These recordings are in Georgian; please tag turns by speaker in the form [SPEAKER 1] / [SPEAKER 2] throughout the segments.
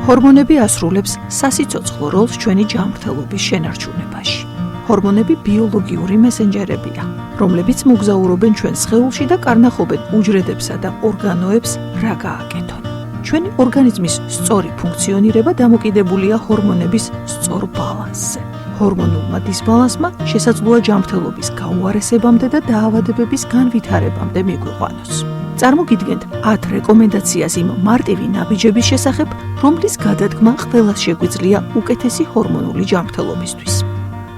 [SPEAKER 1] ჰორმონები ასრულებს სასიცოცხლო როლს ჩვენი ჯანმრთელობის შენარჩუნებაში. ჰორმონები ბიოლოგიური მესენჯერებია, რომლებიც მოგზაურობენ ჩვენ სხეულში და კარნახობენ უჯრედებსა და ორგანოებს რა გააკეთონ. ჩვენი ორგანიზმის სწორი ფუნქციონირება დამოკიდებულია ჰორმონების სწორ ბალანსზე. ჰორმონულმა დისბალანსმა შესაძლოა ჯანმრთელობის გაუარესებამდე და დაავადებების განვითარებამდე მიგვიყვანოს. წარმოგიდგენთ 10 რეკომენდაციას იმ მარტივი ნაბიჯების შესახებ, რომლის გადადგმა ყველას შეგვიძლია უკეთესი ჰორმონული ჯანმრთელობისთვის.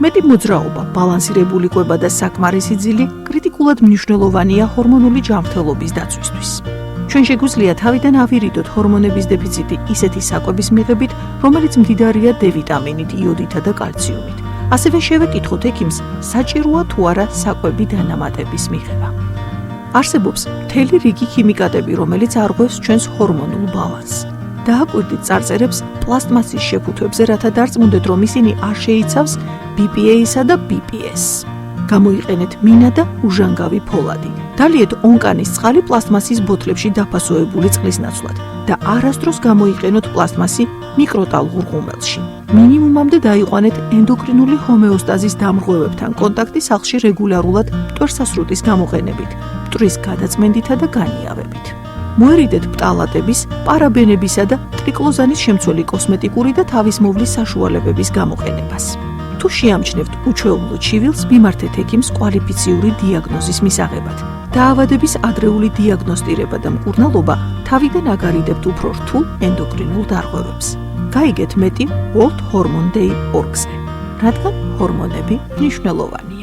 [SPEAKER 1] მეტი მოძრაობა, ბალანსირებული კვება და საკმარისი ძილი კრიტიკულად მნიშვნელოვანია ჰორმონული ჯანმრთელობის დაცვისთვის. ჩვენ შეგვიძლია თავიდან ავირიდოთ ჰორმონების დეფიციტი ისეთი საკვების მიღებით, რომელიც მდიდარია D ვიტამინით, იოდითა და კალციუმით. ასევე შევეკითხოთ ექიმს, საჭიროა თუ არა საკვები დანამატების მიღება. არსებობს მთელი რიგი ქიმიკატები, რომელიც არღვევს ჩვენს ჰორმონულ ბალანსს. დააკვირდით წარწერებს პლასტმასის შეფუთვებზე, რათა დარწმუნდეთ, რომ ისინი არ შეიცავს BPA-სა და BPS-ს. გამოიყენეთ მინა და უჟანგავი ფოლადი. დალიეთ ონკანის წყალი პლასტმასის ბოთლებში დაფასოებული წყლის ნაცვლად და არასდროს გამოიყენოთ პლასტმასი მიკროტალღურ ღუმელში. მინიმუმამდე დაიყვანეთ ენდოკრინული ჰომეოსტაზის დამრღვევებთან კონტაქტი სახლში რეგულარულად მტვერსასრუტის გამოყენებით, მტვრის გადაწმენდითა და განიავებით. მოერიდეთ პტალატების, პარაბენებისა და ტრიკლოზანის შემცველი კოსმეტიკური და თავისმოვლის საშუალებების გამოყენებას. თუ შეამჩნევთ უჩვეულო ჩივილს, მიმართეთ ექიმს კვალიფიციური დიაგნოზის მისაღებად. დაავადების ადრეული დიაგნოსტირება და მკურნალობა თავიდან აგარიდებთ უფრო რთულ ენდოკრინულ დარღვევებს. გაიგეთ მეტი World Hormone Day org-ზე, რადგან ჰორმონები მნიშვნელოვანია.